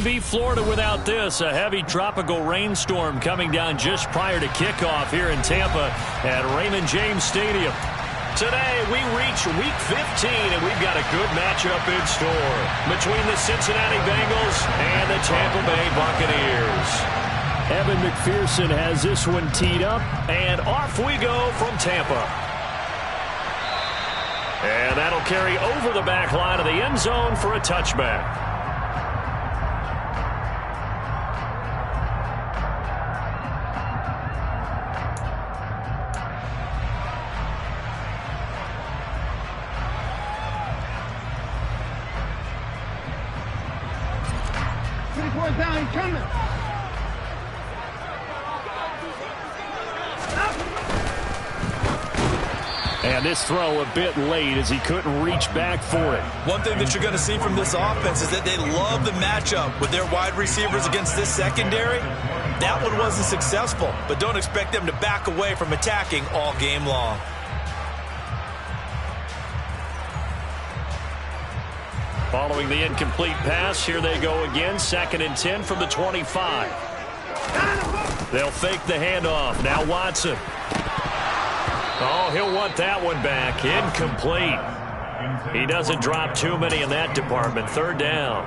Be Florida without this. A heavy tropical rainstorm coming down just prior to kickoff here in Tampa at Raymond James Stadium. Today we reach Week 15, and we've got a good matchup in store between the Cincinnati Bengals and the Tampa Bay Buccaneers. Evan McPherson has this one teed up, and off we go from Tampa. And that'll carry over the back line of the end zone for a touchback. Down, he's coming. And this throw a bit late as he couldn't reach back for it. One thing that you're going to see from this offense is that they love the matchup with their wide receivers against this secondary. That one wasn't successful, but don't expect them to back away from attacking all game long. Following the incomplete pass, here they go again. 2nd and 10 from the 25. They'll fake the handoff. Now Watson. Oh, he'll want that one back. Incomplete. He doesn't drop too many in that department. 3rd down.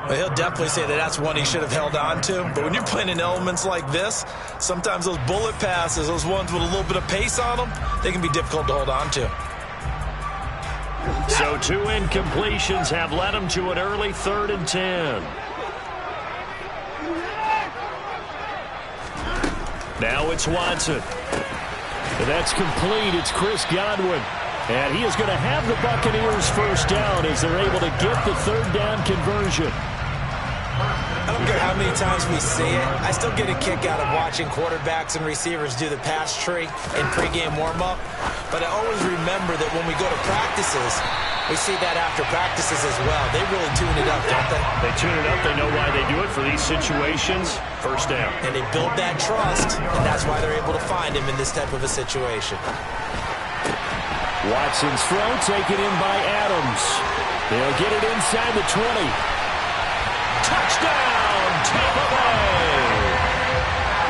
Well, he'll definitely say that that's one he should have held on to. But when you're playing in elements like this, sometimes those bullet passes, those ones with a little bit of pace on them, they can be difficult to hold on to. So 2 incompletions have led him to an early 3rd and 10. Now it's Watson. And that's complete. It's Chris Godwin. And he is going to have the Buccaneers first down as they're able to get the 3rd down conversion. I don't care how many times we see it. I still get a kick out of watching quarterbacks and receivers do the pass tree in pregame warm-up. But I always remember that when we go to practices, we see that after practices as well. They really tune it up, don't they? They tune it up. They know why they do it for these situations. First down. And they build that trust, and that's why they're able to find him in this type of a situation. Watson's throw taken in by Adams. They'll get it inside the 20. Touchdown, Tampa Bay!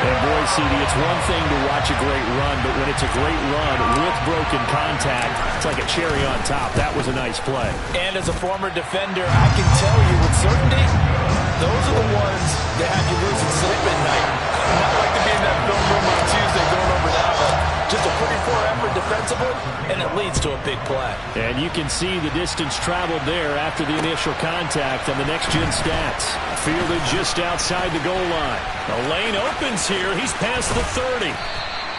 And boy, CD, it's one thing to watch a great run, but when it's a great run with broken contact, it's like a cherry on top. That was a nice play. And as a former defender, I can tell you with certainty, those are the ones that have you losing sleep at night. Not like to be in that film room on Tuesday going over that, but just a pretty poor effort defensively, and it leads to a big play. And you can see the distance traveled there after the initial contact on the next-gen stats. Fielded just outside the goal line. The lane opens here. He's past the 30.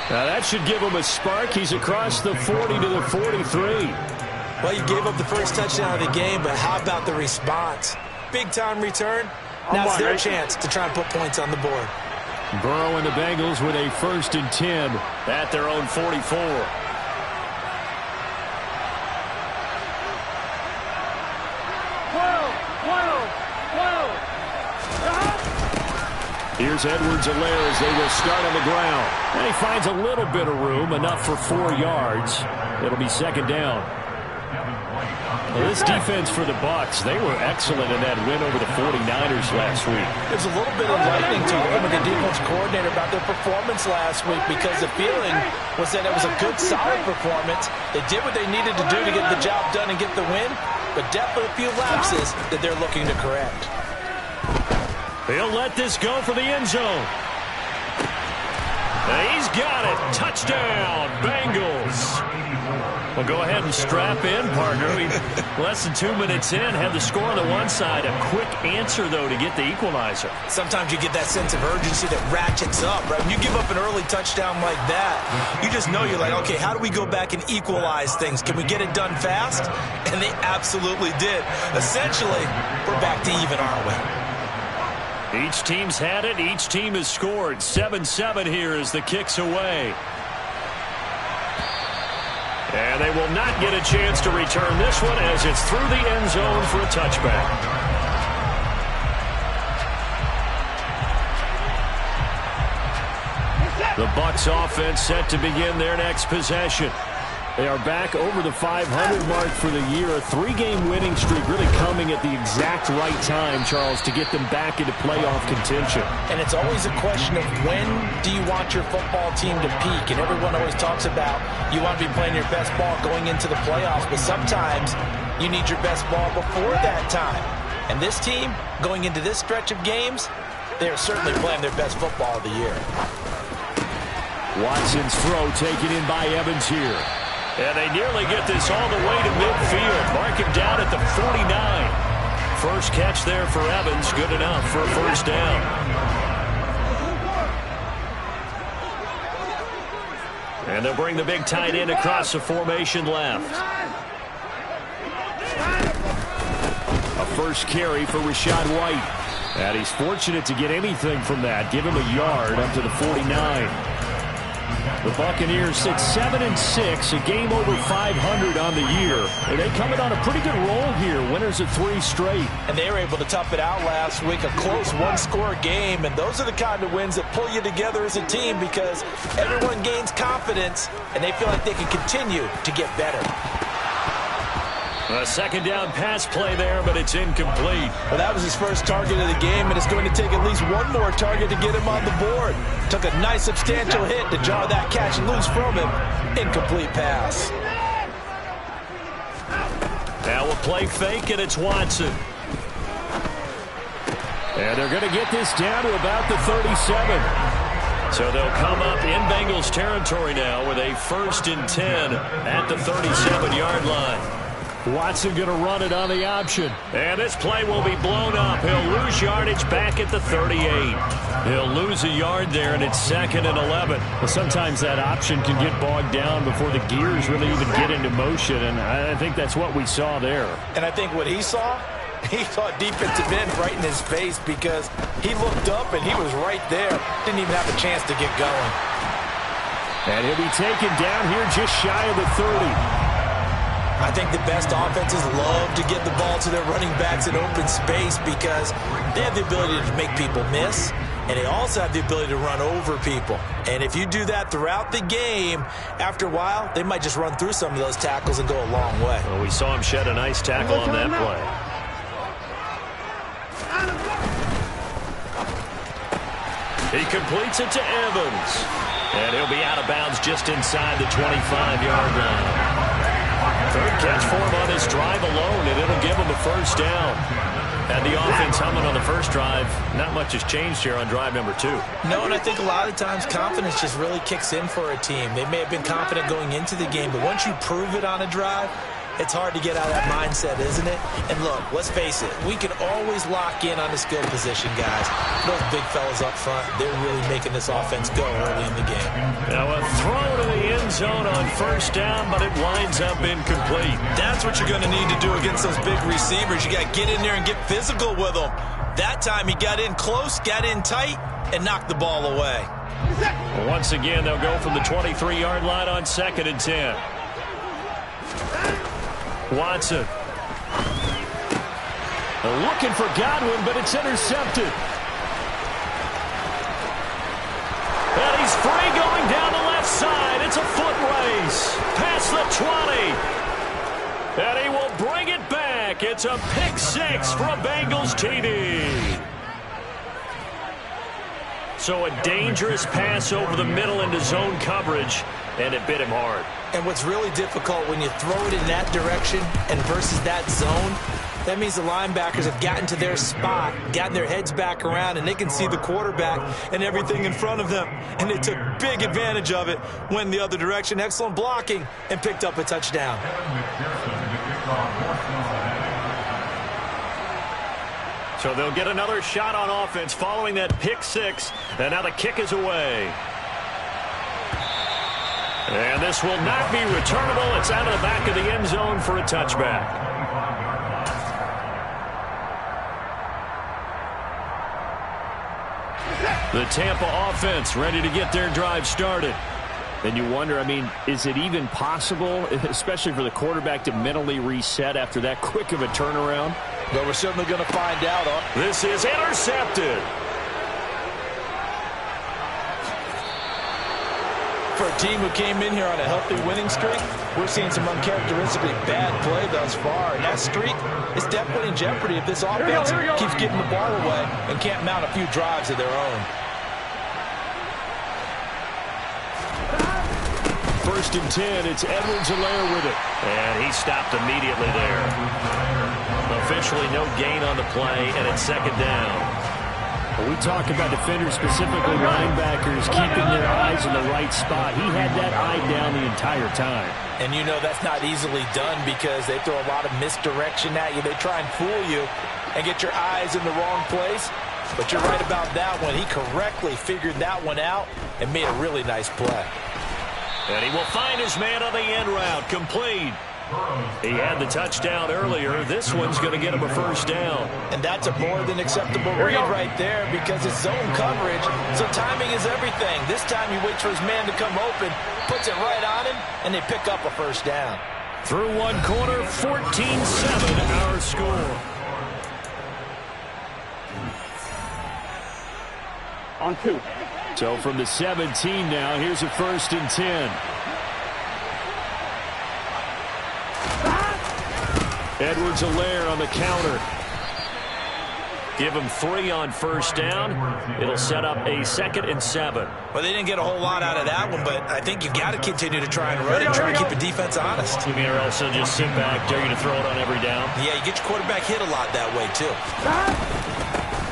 Now that should give him a spark. He's across the 40 to the 43. Well, you gave up the first touchdown of the game, but how about the response? Big-time return. Now it's their chance to try and put points on the board. Burrow and the Bengals with a 1st and 10 at their own 44. Here's Edwards-Helaire as they will start on the ground. And he finds a little bit of room, enough for 4 yards. It'll be 2nd down. Well, this defense for the Bucs, they were excellent in that win over the 49ers last week. There's a little bit of lightning talking with the defense coordinator about their performance last week because the feeling was that it was a good, solid performance. They did what they needed to do to get the job done and get the win, but definitely a few lapses that they're looking to correct. He'll let this go for the end zone. And he's got it. Touchdown, Bengals. Well, go ahead and strap in, partner. Less than 2 minutes in, had the score on the one side. A quick answer, though, to get the equalizer. Sometimes you get that sense of urgency that ratchets up, right? When you give up an early touchdown like that, you just know you're like, okay, how do we go back and equalize things? Can we get it done fast? And they absolutely did. Essentially, we're back to even, aren't we? Each team's had it. Each team has scored. 7-7 here as the kick's away. And they will not get a chance to return this one as it's through the end zone for a touchback. The Bucs offense set to begin their next possession. They are back over the 500 mark for the year. A 3-game winning streak really coming at the exact right time, Charles, to get them back into playoff contention. And it's always a question of when do you want your football team to peak? And everyone always talks about you want to be playing your best ball going into the playoffs, but sometimes you need your best ball before that time. And this team, going into this stretch of games, they are certainly playing their best football of the year. Watson's throw taken in by Evans here. And they nearly get this all the way to midfield. Mark him down at the 49. First catch there for Evans. Good enough for a first down. And they'll bring the big tight end across the formation left. A first carry for Rachaad White. And he's fortunate to get anything from that. Give him a yard up to the 49. The Buccaneers sit 7-6, a game over 500 on the year. And they coming on a pretty good roll here, winners of 3 straight. And they were able to tough it out last week, a close one-score game. And those are the kind of wins that pull you together as a team because everyone gains confidence and they feel like they can continue to get better. A second down pass play there, but it's incomplete. Well, that was his first target of the game, and it's going to take at least one more target to get him on the board. Took a nice substantial hit to jar that catch loose from him. Incomplete pass. Now a play fake, and it's Watson. And they're going to get this down to about the 37. So they'll come up in Bengals territory now with a 1st and 10 at the 37-yard line. Watson going to run it on the option. And this play will be blown up. He'll lose yardage back at the 38. He'll lose a yard there, and it's 2nd and 11. Well, sometimes that option can get bogged down before the gears really even get into motion, and I think that's what we saw there. And I think what he saw defensive end right in his face because he looked up, and he was right there. Didn't even have a chance to get going. And he'll be taken down here just shy of the 30. I think the best offenses love to get the ball to their running backs in open space because they have the ability to make people miss, and they also have the ability to run over people. And if you do that throughout the game, after a while, they might just run through some of those tackles and go a long way. Well, we saw him shed a nice tackle on that play. He completes it to Evans. And he'll be out of bounds just inside the 25-yard line. 3rd catch for him on this drive alone, and it'll give him a first down. And the offense humming on the first drive. Not much has changed here on drive number 2. No, and I think a lot of times confidence just really kicks in for a team. They may have been confident going into the game, but once you prove it on a drive, it's hard to get out of that mindset, isn't it? And look, let's face it, we can always lock in on the skill position, guys. Those big fellas up front, they're really making this offense go early in the game. Now a throw to the end zone on first down, but it winds up incomplete. That's what you're going to need to do against those big receivers. You got to get in there and get physical with them. That time he got in close, got in tight, and knocked the ball away. Well, once again, they'll go from the 23-yard line on 2nd and 10. Watson. They're looking for Godwin, but it's intercepted. And he's free going down the left side. It's a foot race. Past the 20. And he will bring it back. It's a pick 6 for a Bengals TD. So a dangerous pass over the middle into zone coverage, and it bit him hard. And what's really difficult when you throw it in that direction and versus that zone, that means the linebackers have gotten to their spot, gotten their heads back around, and they can see the quarterback and everything in front of them. And they took big advantage of it, went the other direction, excellent blocking, and picked up a touchdown. So they'll get another shot on offense following that pick 6, and now the kick is away. And this will not be returnable. It's out of the back of the end zone for a touchback. The Tampa offense ready to get their drive started. And you wonder, I mean, is it even possible, especially for the quarterback, to mentally reset after that quick of a turnaround? Well, we're certainly going to find out. This is intercepted. For a team who came in here on a healthy winning streak, we're seeing some uncharacteristically bad play thus far. And that streak is definitely in jeopardy if this offense keeps getting the ball away and can't mount a few drives of their own. First and 10, it's Edwards-Helaire with it. And he stopped immediately there. Officially no gain on the play, and it's second down. When we talk about defenders, specifically linebackers, keeping their eyes in the right spot. He had that eye down the entire time. And you know that's not easily done because they throw a lot of misdirection at you. They try and fool you and get your eyes in the wrong place. But you're right about that one. He correctly figured that one out and made a really nice play. And he will find his man on the end route. Complete. He had the touchdown earlier. This one's going to get him a first down. And that's a more than acceptable read right there because it's zone coverage, so timing is everything. This time he waits for his man to come open, puts it right on him, and they pick up a first down. Through one quarter, 14-7 our score. On 2. So from the 17 now, here's a first and 10. Edwards-Helaire on the counter. Give him 3 on first down. It'll set up a 2nd and 7. Well, they didn't get a whole lot out of that one, but I think you've got to continue to try and run it and try and keep the defense honest. You mean or else he'll just sit back, dare you to throw it on every down? Yeah, you get your quarterback hit a lot that way, too.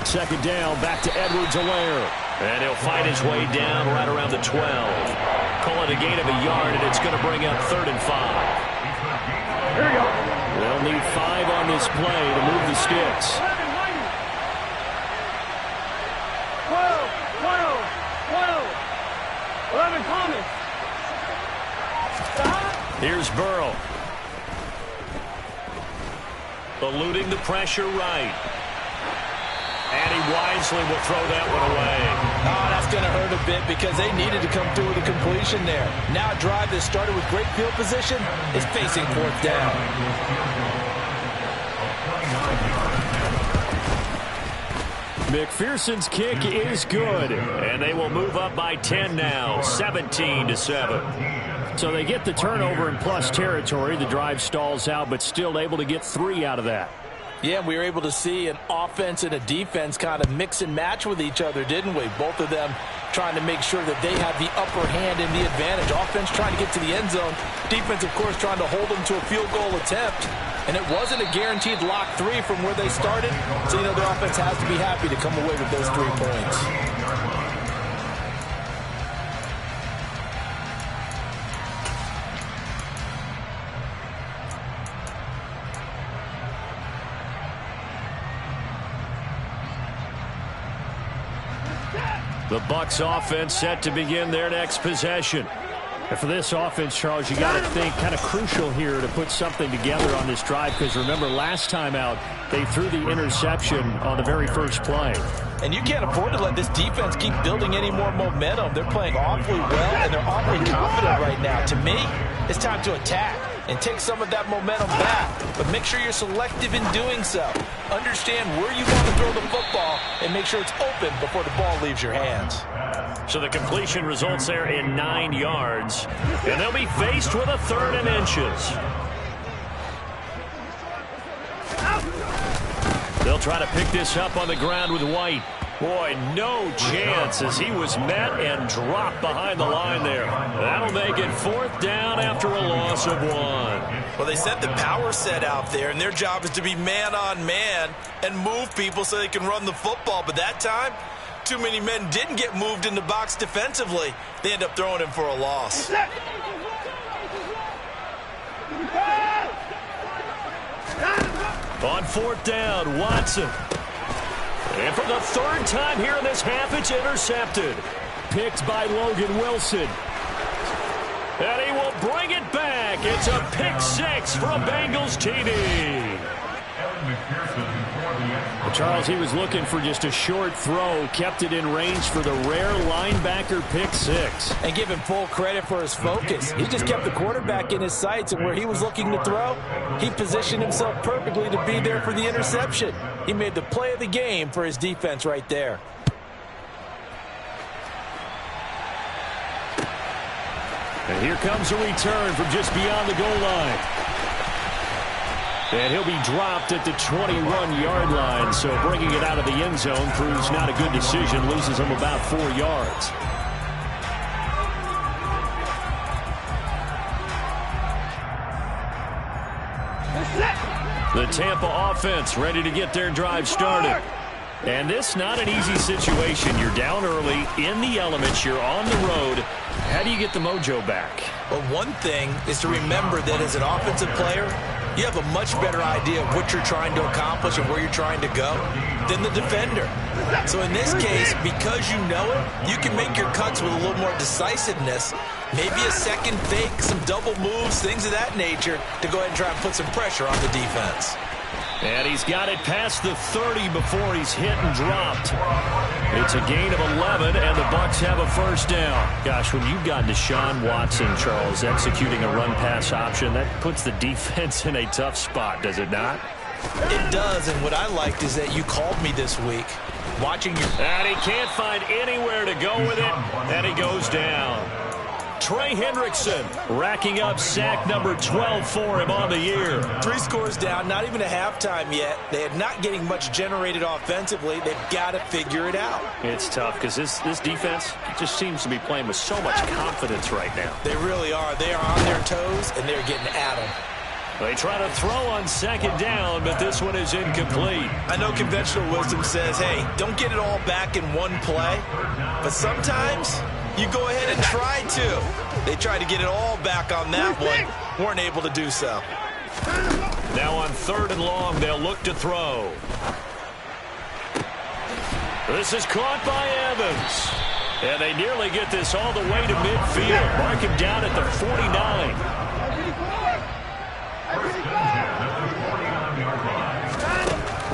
Second down, back to Edwards-Helaire. And he'll fight his way down right around the 12. Call it a gain of a yard, and it's going to bring up 3rd and 5. Here we go. They'll need 5 on this play to move the sticks. 11 Thomas. Here's Burrow. Eluding the pressure right. And he wisely will throw that one away. Oh, that's going to hurt a bit because they needed to come through with a completion there. Now a drive that started with great field position is facing 4th down. McPherson's kick is good. And they will move up by 10 now, 17-7. So they get the turnover in plus territory. The drive stalls out, but still able to get 3 out of that. Yeah, we were able to see an offense and a defense kind of mix and match with each other, didn't we? Both of them trying to make sure that they have the upper hand and the advantage. Offense trying to get to the end zone. Defense, of course, trying to hold them to a field goal attempt. And it wasn't a guaranteed lock 3 from where they started. So, you know, their offense has to be happy to come away with those 3 points. The Bucs offense set to begin their next possession. And for this offense, Charles, you got to think kind of crucial here to put something together on this drive because remember last time out they threw the interception on the very first play. And you can't afford to let this defense keep building any more momentum. They're playing awfully well and they're awfully confident right now. To me, it's time to attack and take some of that momentum back. But make sure you're selective in doing so. Understand where you want to throw the football and make sure it's open before the ball leaves your hands. So the completion results there in 9 yards. And they'll be faced with a 3rd and inches. They'll try to pick this up on the ground with White. Boy, no chance as he was met and dropped behind the line there. That'll make it 4th down after a loss of 1. Well, they set the power set out there, and their job is to be man-on-man and move people so they can run the football. But that time, too many men didn't get moved in the box defensively. They end up throwing him for a loss. On 4th down, Watson. And for the 3rd time here in this half, it's intercepted. Picked by Logan Wilson. And he will bring it back. It's a pick-6 from Bengals TD. Charles, he was looking for just a short throw, kept it in range for the rare linebacker pick-6. And give him full credit for his focus. He just kept the quarterback in his sights, and where he was looking to throw, he positioned himself perfectly to be there for the interception. He made the play of the game for his defense right there. And here comes a return from just beyond the goal line. And he'll be dropped at the 21-yard line, so bringing it out of the end zone proves not a good decision, loses him about 4 yards. The Tampa offense ready to get their drive started. And this not an easy situation. You're down early, in the elements, you're on the road. How do you get the mojo back? Well, one thing is to remember that as an offensive player, you have a much better idea of what you're trying to accomplish and where you're trying to go than the defender. So in this case, because you know it, you can make your cuts with a little more decisiveness, maybe a second fake, some double moves, things of that nature, to go ahead and try and put some pressure on the defense. And he's got it past the 30 before he's hit and dropped. It's a gain of 11, and the Bucs have a first down. Gosh, when you've got Deshaun Watson, Charles, executing a run-pass option, that puts the defense in a tough spot, does it not? It does, and what I liked is that you called me this week. Watching your... And he can't find anywhere to go with it, and he goes down. Trey Hendrickson racking up sack number 12 for him on the year. 3 scores down, not even a halftime yet. They are not getting much generated offensively. They've got to figure it out. It's tough because this defense just seems to be playing with so much confidence right now. They really are. They are on their toes, and they're getting at them. They try to throw on second down, but this one is incomplete. I know conventional wisdom says, hey, don't get it all back in one play. But sometimes you go ahead and try to. They tried to get it all back on that one. Weren't able to do so. Now on 3rd and long, they'll look to throw. This is caught by Evans. And they nearly get this all the way to midfield. Mark him down at the 49.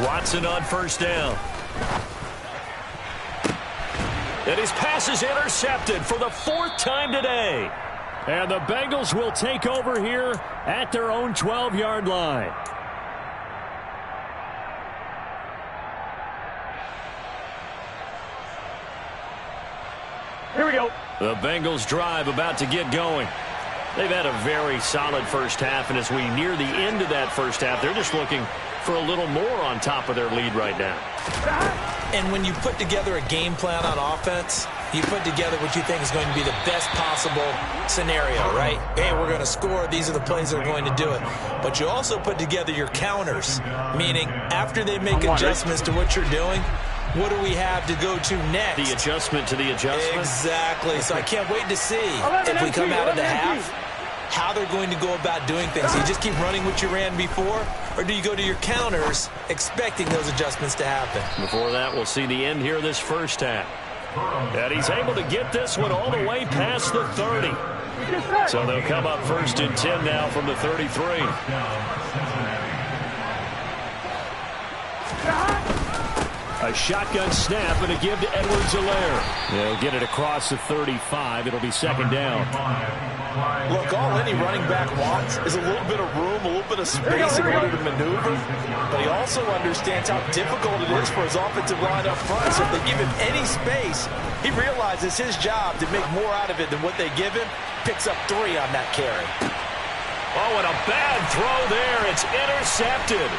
Watson on first down. And his pass is intercepted for the 4th time today. And the Bengals will take over here at their own 12-yard line. Here we go. The Bengals drive about to get going. They've had a very solid first half, and as we near the end of that first half, they're just looking for a little more on top of their lead right now. And when you put together a game plan on offense, you put together what you think is going to be the best possible scenario, right? Hey, we're going to score. These are the plays that are going to do it. But you also put together your counters, meaning after they make adjustments to what you're doing, what do we have to go to next? The adjustment to the adjustment? Exactly. So I can't wait to see if we come out of the half, how they're going to go about doing things. Do you just keep running what you ran before, or do you go to your counters expecting those adjustments to happen? Before that, we'll see the end here of this first half. And he's able to get this one all the way past the 30. So they'll come up 1st and 10 now from the 33. A shotgun snap and a give to Edwards-Helaire. They'll get it across the 35. It'll be 2nd down. Look, all any running back wants is a little bit of room, a little bit of space in order to maneuver. But he also understands how difficult it is for his offensive line up front. So if they give him any space, he realizes his job to make more out of it than what they give him. Picks up 3 on that carry. Oh, and a bad throw there. It's intercepted.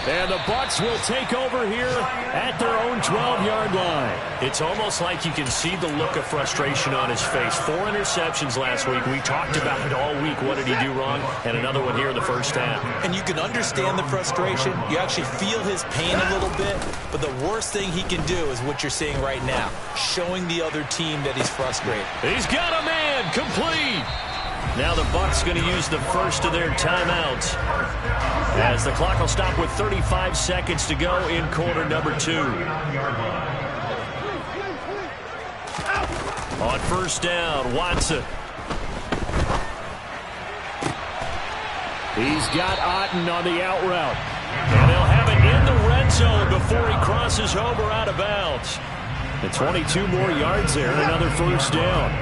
And the Bucs will take over here at their own 12-yard line. It's almost like you can see the look of frustration on his face. 4 interceptions last week. We talked about it all week. What did he do wrong? And another one here in the first half. And you can understand the frustration. You actually feel his pain a little bit. But the worst thing he can do is what you're seeing right now, showing the other team that he's frustrated. He's got a man complete. Now the Bucs going to use the first of their timeouts, as the clock will stop with 35 seconds to go in quarter number 2. On first down, Watson. He's got Otten on the out route. And they'll have it in the red zone before he crosses over out of bounds. And 22 more yards there, and another first down.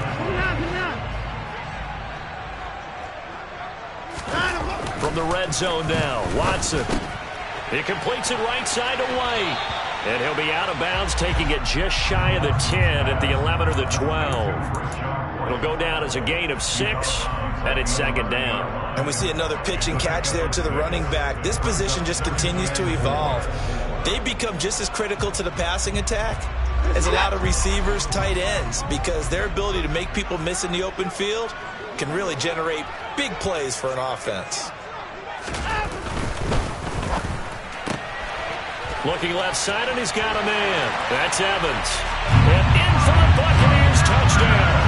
From the red zone now, Watson. He completes it right side to White. And he'll be out of bounds, taking it just shy of the 10 at the 11 or the 12. It'll go down as a gain of 6, and it's second down. And we see another pitch and catch there to the running back. This position just continues to evolve. They become just as critical to the passing attack as a lot of receivers, tight ends, because their ability to make people miss in the open field can really generate big plays for an offense. Looking left side, and he's got a man. That's Evans. And in for the Buccaneers touchdown.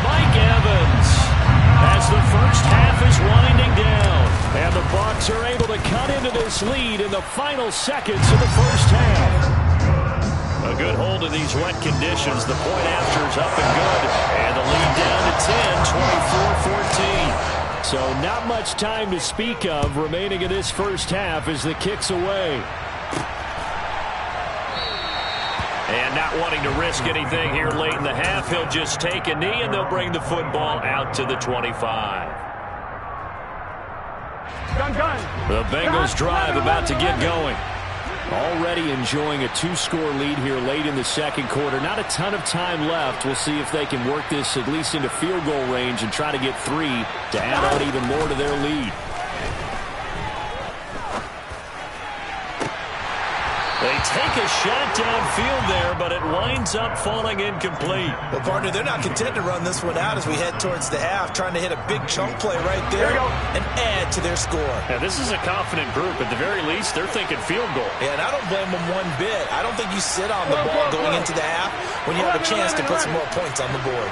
Mike Evans, as the first half is winding down. And the Bucs are able to cut into this lead in the final seconds of the first half. A good hold in these wet conditions. The point after is up and good. And the lead down to 10, 24-14. So not much time to speak of remaining in this first half as the kick's away. And not wanting to risk anything here late in the half, he'll just take a knee and they'll bring the football out to the 25. The Bengals drive about to get going. Already enjoying a 2-score lead here late in the second quarter. Not a ton of time left. We'll see if they can work this at least into field goal range and try to get 3 to add on even more to their lead. They take a shot downfield there, but it winds up falling incomplete. Well, partner, they're not content to run this one out as we head towards the half, trying to hit a big chunk play right there and add to their score. Now, this is a confident group. At the very least, they're thinking field goal. Yeah, and I don't blame them one bit. I don't think you sit on the ball going into the half when you have a chance to put some more points on the board.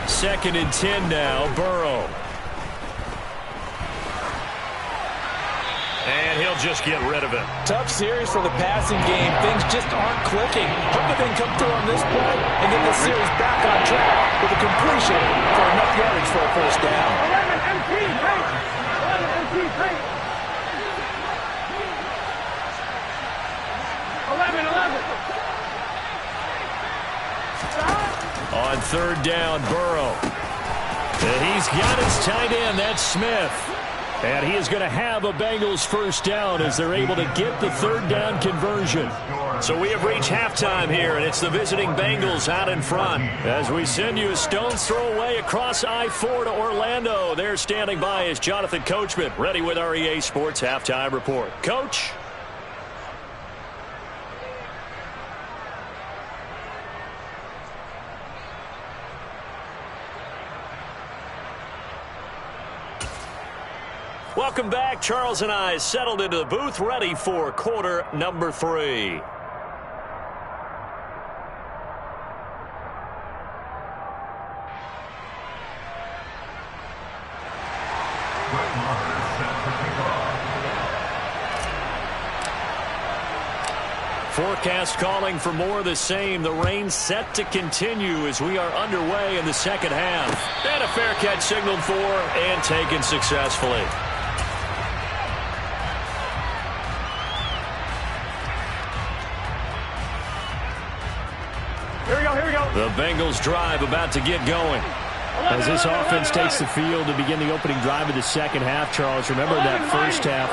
Second and 10 now, Burrow. And he'll just get rid of it. Tough series for the passing game. Things just aren't clicking. Hope they can come through on this play and get this series back on track with a completion for enough yardage for a first down. 11. On third down, Burrow. And he's got his tight end. That's Smith. And he is going to have a Bengals first down as they're able to get the third down conversion. So we have reached halftime here, and it's the visiting Bengals out in front. As we send you a stone's throw away across I-4 to Orlando. There standing by is Jonathan Coachman, ready with our EA Sports Halftime Report. Coach? Welcome back. Charles and I settled into the booth, ready for quarter number 3. Forecast calling for more of the same. The rain set to continue as we are underway in the second half. And a fair catch signaled for and taken successfully. Here we go. The Bengals drive about to get going. As this offense takes the field to begin the opening drive of the second half, Charles, remember that first half,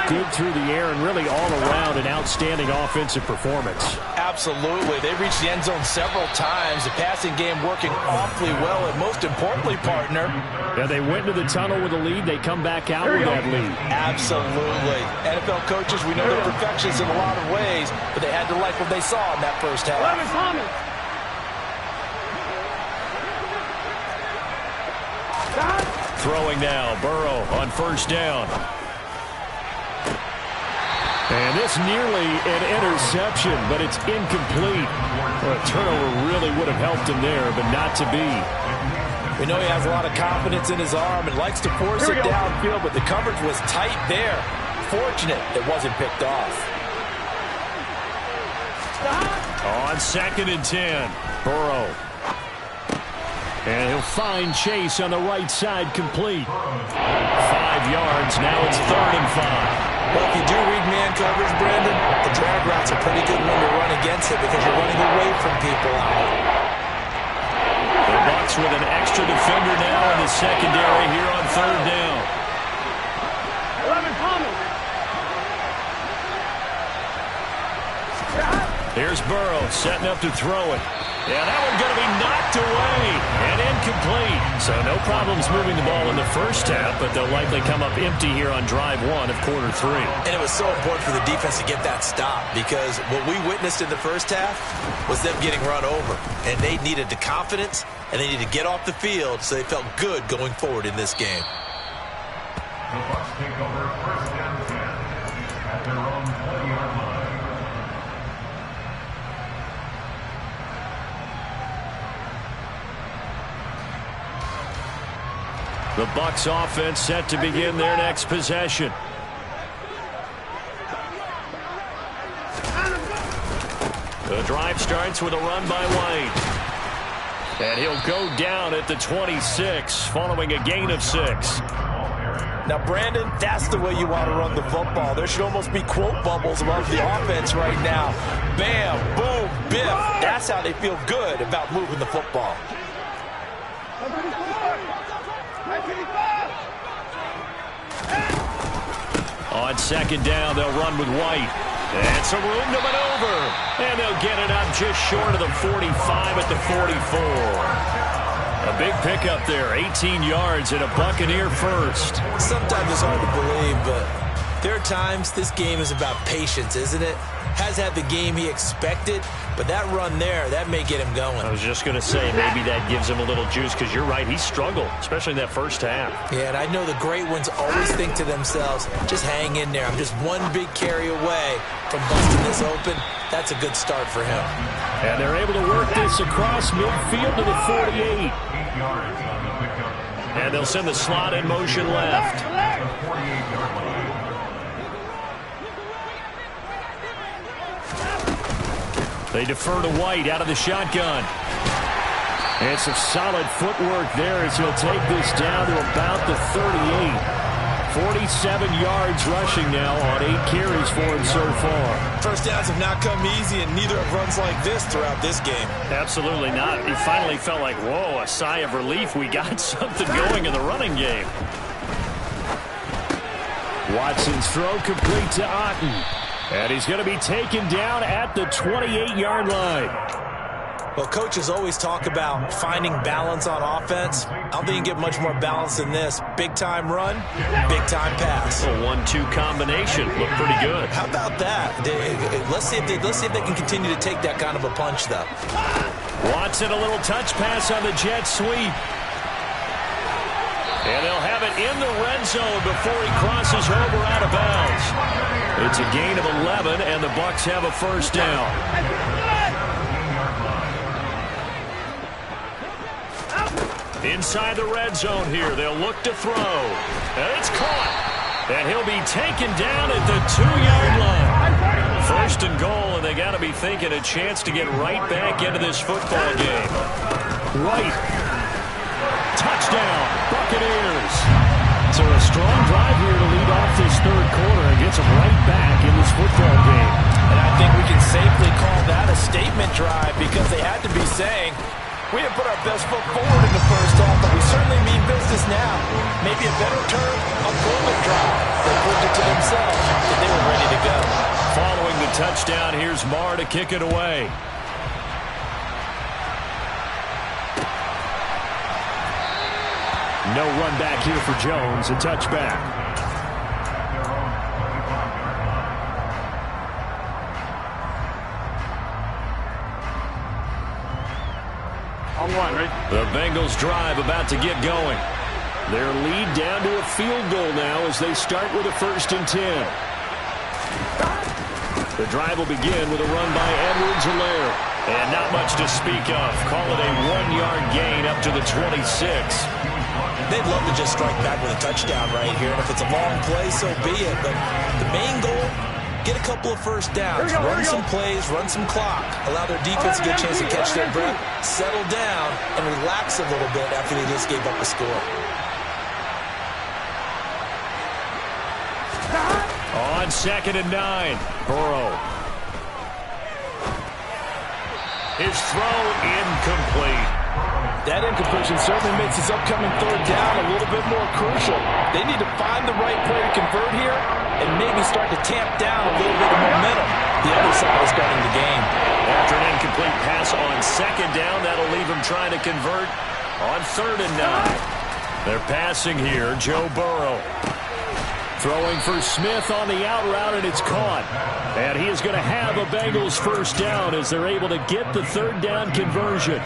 good through the air and really all around an outstanding offensive performance. Absolutely. They reached the end zone several times. The passing game working awfully well, and most importantly, partner. Yeah, they went to the tunnel with a lead. They come back out with that lead. Absolutely. NFL coaches, we know they're perfectionists in a lot of ways, but they had to like what they saw in that first half. Throwing now, Burrow on first down. And this nearly an interception, but it's incomplete. Well, a turnover really would have helped him there, but not to be. We know he has a lot of confidence in his arm and likes to force it downfield, but the coverage was tight there. Fortunate it wasn't picked off. On second and 10, Burrow. And he'll find Chase on the right side, complete. 5 yards, now it's third and 5. Well, if you do read man coverage, Brandon, the drag route's a pretty good one to run against it because you're running away from people out. The Bucs with an extra defender now in the secondary here on third down. Burrow setting up to throw it. Yeah, that one's going to be knocked away and incomplete. So no problems moving the ball in the first half, but they'll likely come up empty here on drive one of quarter three. And it was so important for the defense to get that stop because what we witnessed in the first half was them getting run over. And they needed the confidence, and they needed to get off the field so they felt good going forward in this game. The Bucs take over first and 10 at their own 20-yard line. The Bucs offense set to begin their next possession. The drive starts with a run by White. And he'll go down at the 26 following a gain of 6. Now, Brandon, that's the way you want to run the football. There should almost be quote bubbles above the offense right now. Bam, boom, biff. That's how they feel good about moving the football. On second down, they'll run with White. And some room to maneuver. And they'll get it up just short of the 45 at the 44. A big pickup there, 18 yards and a Buccaneer first. Sometimes it's hard to believe, but there are times this game is about patience, isn't it? Has had the game he expected, but that run there, that may get him going. I was just going to say, maybe that gives him a little juice because you're right, he struggled, especially in that first half. Yeah, and I know the great ones always think to themselves, just hang in there. I'm just one big carry away from busting this open. That's a good start for him. And they're able to work this across midfield to the 48. And they'll send the slot in motion left. They defer to White out of the shotgun. And some solid footwork there as he'll take this down to about the 38. 47 yards rushing now on 8 carries for him so far. First downs have not come easy, and neither have runs like this throughout this game. Absolutely not. He finally felt like, whoa, a sigh of relief. We got something going in the running game. Watson's throw complete to Otten. And he's going to be taken down at the 28-yard line. Well, coaches always talk about finding balance on offense. I don't think you can get much more balance than this. Big-time run, big-time pass. A 1-2 combination. Looked pretty good. How about that? Let's see if they can continue to take that kind of a punch, though. Watson, a little touch pass on the jet sweep. And they'll have it in the red zone before he crosses over out of bounds. It's a gain of 11, and the Bucs have a first down. Inside the red zone here, they'll look to throw. And it's caught. And he'll be taken down at the 2-yard line. First and goal, and they got to be thinking a chance to get right back into this football game. White. Touchdown, Buccaneers. So a strong drive here to lead off this third quarter and gets them right back in this football game. And I think we can safely call that a statement drive because they had to be saying, we didn't put our best foot forward in the first half, but we certainly mean business now. Maybe a better term, a bullet drive. They proved it to themselves that they were ready to go. Following the touchdown, here's Marr to kick it away. No run back here for Jones, a touchback. On one, right? The Bengals drive about to get going. Their lead down to a field goal now as they start with a 1st and 10. The drive will begin with a run by Edwards-Helaire. And not much to speak of. Call it a 1-yard gain up to the 26. They'd love to just strike back with a touchdown right here. And if it's a long play, so be it. But the main goal, get a couple of first downs, run some plays, run some clock, allow their defense to get a chance to catch their breath, settle down, and relax a little bit after they just gave up a score. On 2nd and 9, Burrow. His throw incomplete. That incompletion certainly makes his upcoming third down a little bit more crucial. They need to find the right play to convert here and maybe start to tamp down a little bit of momentum. the other side is starting the game. After an incomplete pass on second down, that'll leave him trying to convert on 3rd and 9. They're passing here. Joe Burrow throwing for Smith on the out route, and it's caught. And he is going to have a Bengals first down as they're able to get the 3rd down conversion.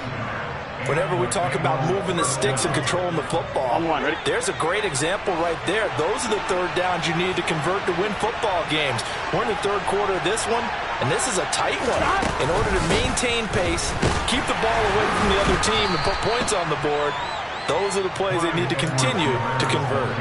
Whenever we talk about moving the sticks and controlling the football, there's a great example right there. Those are the 3rd downs you need to convert to win football games. We're in the 3rd quarter of this one, and this is a tight one. In order to maintain pace, keep the ball away from the other team, and put points on the board, those are the plays they need to continue to convert.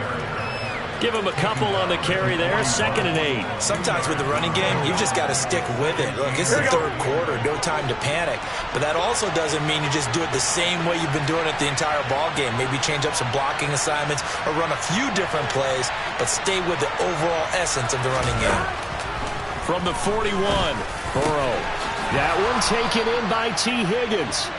Give him a couple on the carry there, 2nd and 8. Sometimes with the running game, you've just got to stick with it. Look, it's the 3rd quarter, no time to panic. But that also doesn't mean you just do it the same way you've been doing it the entire ball game. Maybe change up some blocking assignments or run a few different plays, but stay with the overall essence of the running game. From the 41, Burrow. That one taken in by T. Higgins.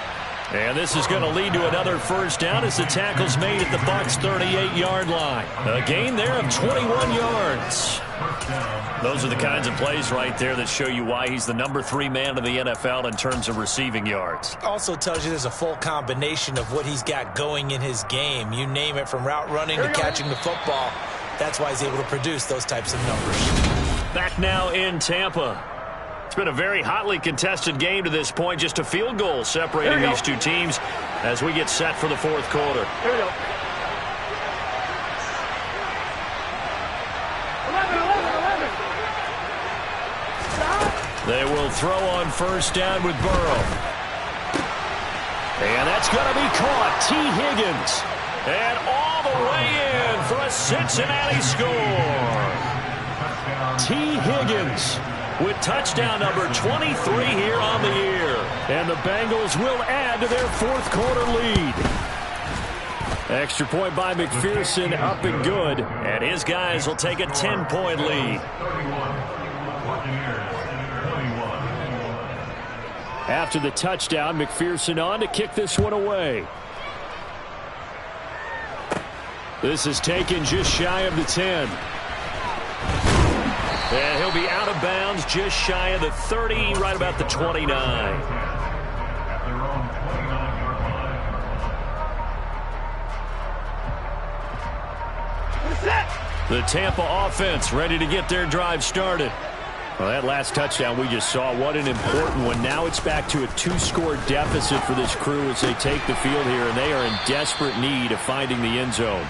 And this is going to lead to another first down as the tackle's made at the Bucs' 38-yard line. A gain there of 21 yards. Those are the kinds of plays right there that show you why he's the number 3 man in the NFL in terms of receiving yards. Also tells you there's a full combination of what he's got going in his game. You name it, from route running to catching the football. That's why he's able to produce those types of numbers. Back now in Tampa. It's been a very hotly contested game to this point. Just a field goal separating these two teams as we get set for the 4th quarter. Here we go. 11. They will throw on first down with Burrow. And that's going to be caught. T. Higgins. And all the way in for a Cincinnati score. T. Higgins with touchdown number 23 here on the year. And the Bengals will add to their 4th quarter lead. Extra point by McPherson, up and good. And his guys will take a 10-point lead. After the touchdown, McPherson on to kick this one away. This is taken just shy of the 10. And he'll be out of bounds just shy of the 30, right about the 29. The Tampa offense ready to get their drive started. Well, that last touchdown we just saw, what an important one. Now it's back to a 2-score deficit for this crew as they take the field here, and they are in desperate need of finding the end zone.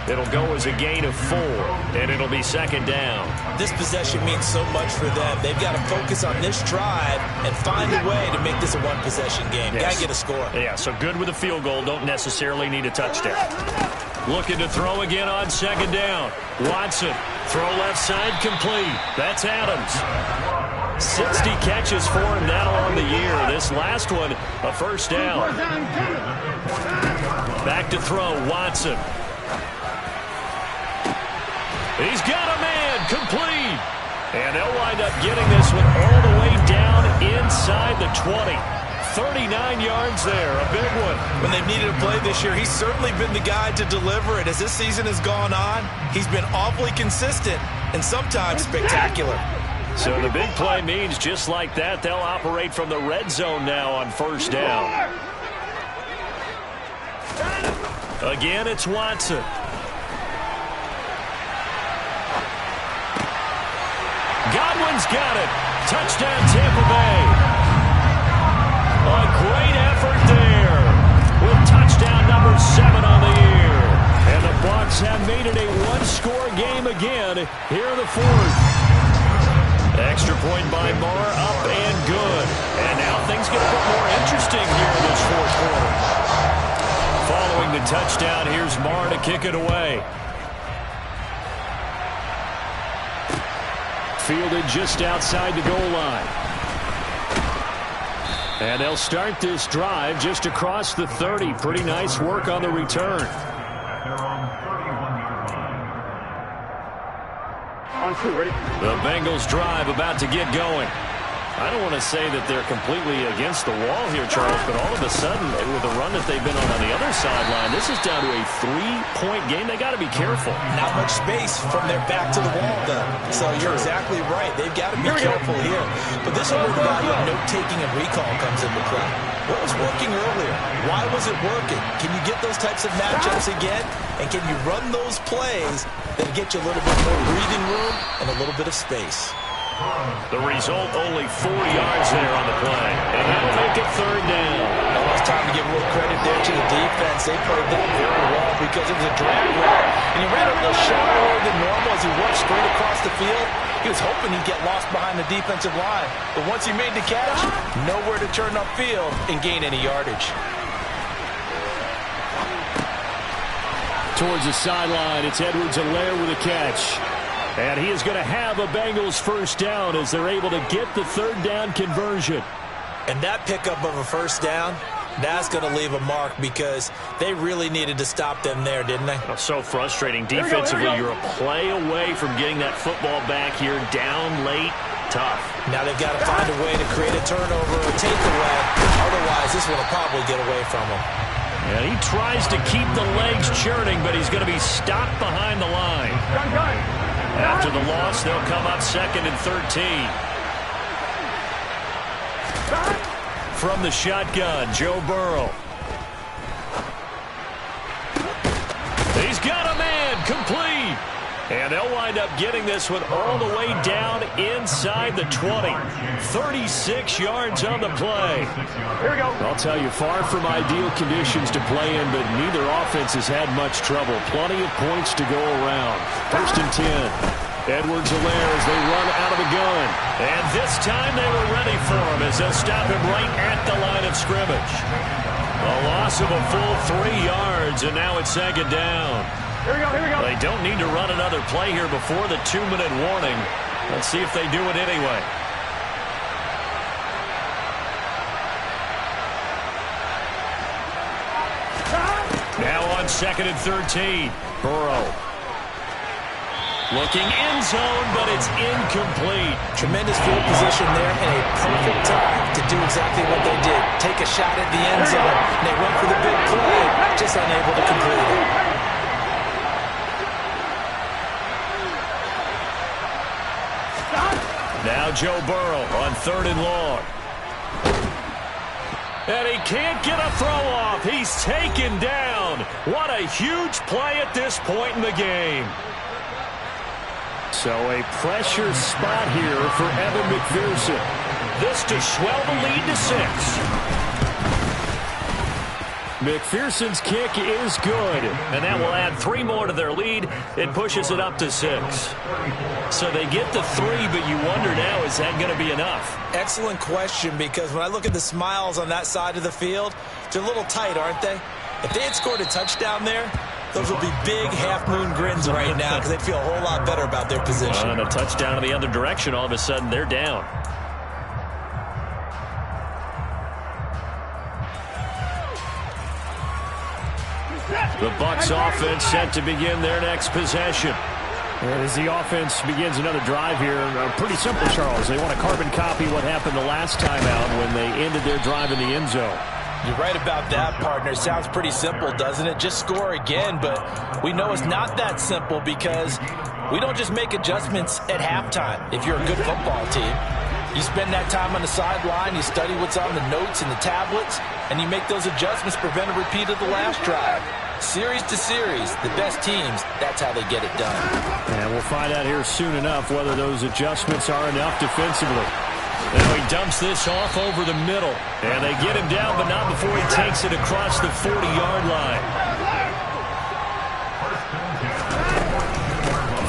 It'll go as a gain of 4, and it'll be 2nd down. This possession means so much for them. They've got to focus on this drive and find a way to make this a one-possession game. Yes. Got to get a score. Yeah, so good with a field goal. Don't necessarily need a touchdown. Looking to throw again on 2nd down. Watson, throw left side, complete. That's Adams. 60 catches for him now on the year. This last one, a first down. Back to throw, Watson. He's got a man, complete. And they'll wind up getting this one all the way down inside the 20. 39 yards there, a big one. When they've needed a play this year, he's certainly been the guy to deliver it. As this season has gone on, he's been awfully consistent and sometimes spectacular. So the big play means just like that, they'll operate from the red zone now on first down. Again, it's Watson. Godwin's got it. Touchdown, Tampa Bay. A great effort there with touchdown number 7 on the year. And the Bucs have made it a 1-score game again here in the 4th. Extra point by Marr, up and good. And now things get a bit more interesting here in this 4th quarter. Following the touchdown, here's Marr to kick it away. Fielded just outside the goal line. And they'll start this drive just across the 30. Pretty nice work on the return. On 2, ready? The Bengals drive about to get going. I don't want to say that they're completely against the wall here, Charles, but all of a sudden, with the run that they've been on the other sideline, this is down to a 3-point game. They got to be careful. Not much space from their back to the wall, though. So you're exactly right. They've got to be careful here. But this is where the value of note-taking and recall comes into play. What was working earlier? Why was it working? Can you get those types of matchups again? And can you run those plays that get you a little bit more breathing room and a little bit of space? The result, only 4 yards there on the play. And that'll make it third down. Well, it's time to give a little credit there to the defense. They played that very well because it was a drag route. And he ran a little shallower than normal as he worked straight across the field. He was hoping he'd get lost behind the defensive line. But once he made the catch, nowhere to turn upfield and gain any yardage. Towards the sideline, it's Edwards-Helaire with a catch. And he is going to have a Bengals first down as they're able to get the third down conversion. And that pickup of a first down, that's going to leave a mark because they really needed to stop them there, didn't they? Oh, so frustrating. Defensively, you're a play away from getting that football back here. Down late, tough. Now they've got to find a way to create a turnover or takeaway. Otherwise, this one will probably get away from them. And he tries to keep the legs churning, but he's going to be stopped behind the line. After the loss, they'll come up 2nd and 13. From the shotgun, Joe Burrow. He's got a man, complete. And they'll wind up getting this one all the way down inside the 20. 36 yards on the play. Here we go. I'll tell you, far from ideal conditions to play in, but neither offense has had much trouble. Plenty of points to go around. 1st and 10. Edwards-Helaire as they run out of the gun. And this time they were ready for him as they'll stop him right at the line of scrimmage. A loss of a full 3 yards, and now it's 2nd down. Here we go, here we go. They don't need to run another play here before the 2-minute warning. Let's see if they do it anyway. Now on 2nd and 13. Burrow. Looking end zone, but it's incomplete. Tremendous field position there and a perfect time to do exactly what they did. Take a shot at the end zone. And they went for the big play, just unable to complete it. Now Joe Burrow on 3rd and long. And he can't get a throw off. He's taken down. What a huge play at this point in the game. So a pressure spot here for Evan McPherson. This to swell the lead to 6. McPherson's kick is good. And that will add 3 more to their lead. It pushes it up to 6. So they get the 3, but you wonder now, is that going to be enough? Excellent question, because when I look at the smiles on that side of the field, they're a little tight, aren't they? If they had scored a touchdown there, those would be big half-moon grins right now because they'd feel a whole lot better about their position. And a touchdown in the other direction, all of a sudden they're down. The Bucs offense set to begin their next possession. And as the offense begins another drive here, pretty simple, Charles. They want to carbon copy what happened the last time out when they ended their drive in the end zone. You're right about that, partner. Sounds pretty simple, doesn't it? Just score again, but we know it's not that simple because we don't just make adjustments at halftime if you're a good football team. You spend that time on the sideline, you study what's on the notes and the tablets, and you make those adjustments, prevent a repeat of the last drive. Series to series, the best teams, that's how they get it done. And we'll find out here soon enough whether those adjustments are enough defensively. Now he dumps this off over the middle. And they get him down, but not before he takes it across the 40-yard line.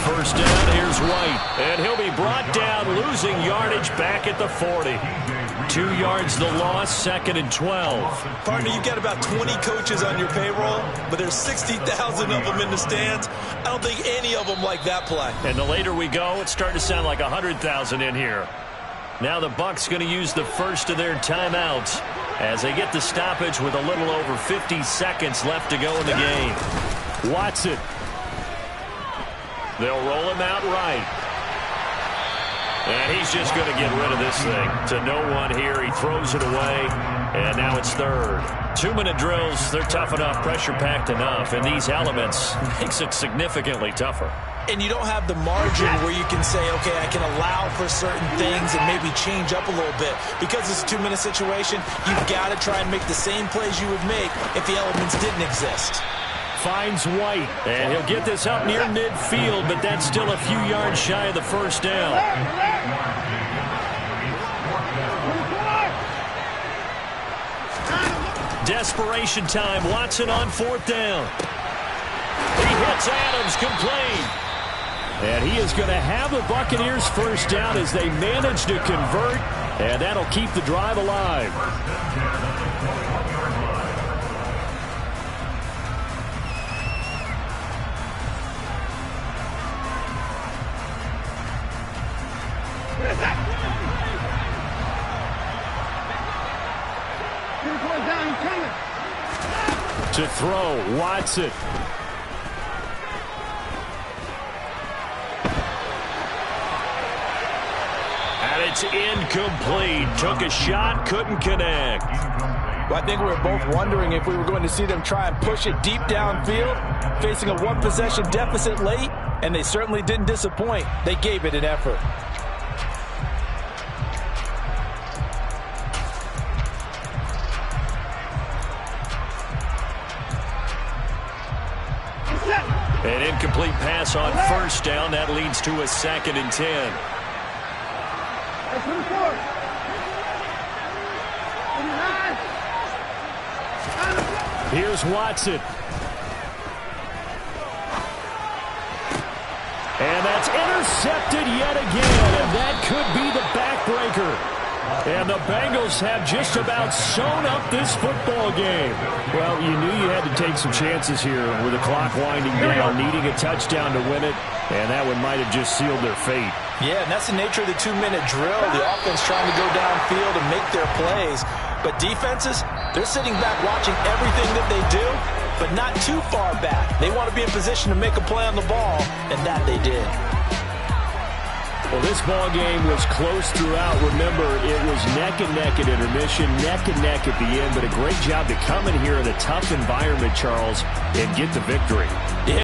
First down, here's White. And he'll be brought down, losing yardage back at the 40. 2 yards the loss, 2nd and 12. Partner, you've got about 20 coaches on your payroll, but there's 60,000 of them in the stands. I don't think any of them like that play. And the later we go, it's starting to sound like 100,000 in here. Now the Bucs going to use the first of their timeouts as they get the stoppage with a little over 50 seconds left to go in the game. Watson. They'll roll him out right. And he's just going to get rid of this thing to no one here. He throws it away, and now it's third. 2-minute drills, they're tough enough, pressure-packed enough, and these elements makes it significantly tougher. And you don't have the margin where you can say, okay, I can allow for certain things and maybe change up a little bit. Because it's a 2-minute situation, you've got to try and make the same plays you would make if the elements didn't exist. Finds White, and he'll get this up near midfield, but that's still a few yards shy of the first down. Desperation time. Watson on 4th down. He hits Adams, complete. And he is going to have the Buccaneers first down as they manage to convert, and that'll keep the drive alive. To throw, Watson. And it's incomplete. Took a shot, couldn't connect. Well, I think we were both wondering if we were going to see them try and push it deep downfield, facing a one-possession deficit late, and they certainly didn't disappoint. They gave it an effort. An incomplete pass on first down. That leads to a 2nd and 10. Here's Watson. And that's intercepted yet again. And that could be the backbreaker. And the Bengals have just about sewn up this football game. Well, you knew you had to take some chances here with the clock winding down, needing a touchdown to win it, and that one might have just sealed their fate. Yeah, and that's the nature of the 2-minute drill. The offense trying to go downfield and make their plays. But defenses, they're sitting back watching everything that they do, but not too far back. They want to be in position to make a play on the ball, and that they did. Well, this ball game was close throughout. Remember, it was neck and neck at intermission, neck and neck at the end, but a great job to come in here in a tough environment, Charles, and get the victory.